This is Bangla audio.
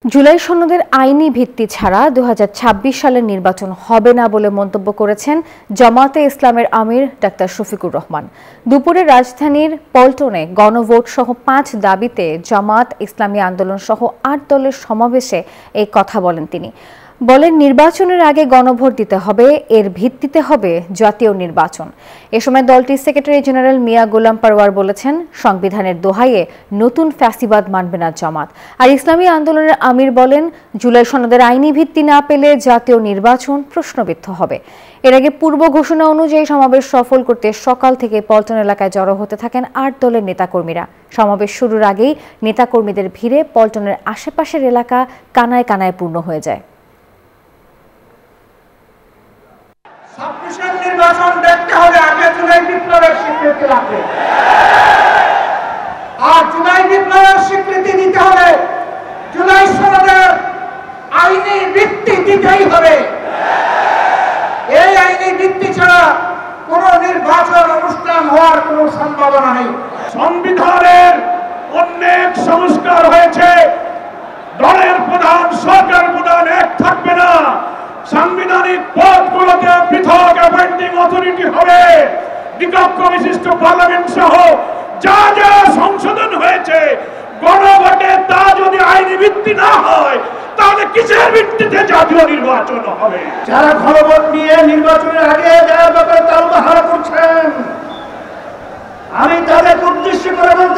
জুলাই সনদের আইনি ভিত্তি ছাড়া ২০২৬ সালের নির্বাচন হবে না বলে মন্তব্য করেছেন জামায়াতে ইসলামের আমির ডাক্তার শফিকুর রহমান। দুপুরে রাজধানীর পল্টনে গণভোট সহ ৫ দাবিতে জামায়াত ইসলামী আন্দোলন সহ ৮ দলের সমাবেশে এই কথা বলেন তিনি। বলেন, নির্বাচনের আগে গণভোট দিতে হবে, এর ভিত্তিতে হবে জাতীয় নির্বাচন। এ সময় দলটির সেক্রেটারি জেনারেল মিয়া গোলাম পারওয়ার বলেছেন, সংবিধানের দোহাইয়ে নতুন ফ্যাসিবাদ মানবে না জামাত। আর ইসলামী আন্দোলনের আমির বলেন, জুলাই সনদের আইনি ভিত্তি না পেলে জাতীয় নির্বাচন প্রশ্নবিদ্ধ হবে। এর আগে পূর্ব ঘোষণা অনুযায়ী সমাবেশ সফল করতে সকাল থেকে পল্টন এলাকায় জড়ো হতে থাকেন ৮ দলের নেতাকর্মীরা। সমাবেশ শুরুর আগেই নেতাকর্মীদের ভিড়ে পল্টনের আশেপাশের এলাকা কানায় কানায় পূর্ণ হয়ে যায়। নির্বাচন দেখতে হলে আগে জুলাই বিপ্লবের স্বীকৃতি লাগবে, আর জুলাই বিপ্লবের স্বীকৃতি দিতে হলে জুলাই সনদের আইনি ভিত্তি দিতেই হবে। এই আইনি ভিত্তি ছাড়া কোন নির্বাচন অনুষ্ঠান হওয়ার কোন সম্ভাবনা নেই। সংবিধানের অনেক সংস্কার হয়েছে, দলের প্রধান সরকার প্রধান এক থাকবে না। সাংবিধানিক পদগুলোতে পৃথক অ্যাপয়েন্টিং অথরিটি হবে। দ্বিকক্ষ বিশিষ্ট পার্লামেন্ট সহ যা যা সংশোধন হয়েছে গণভোটে তা যদি আইনি ভিত্তি না হয় তাহলে কিসের ভিত্তিতে জাতীয় নির্বাচন হবে? যারা গণভোট নিয়ে নির্বাচনের আগে যার ব্যাপারে তালবাহার করছেন, আমি তাদের উদ্দেশ্য করে বলতে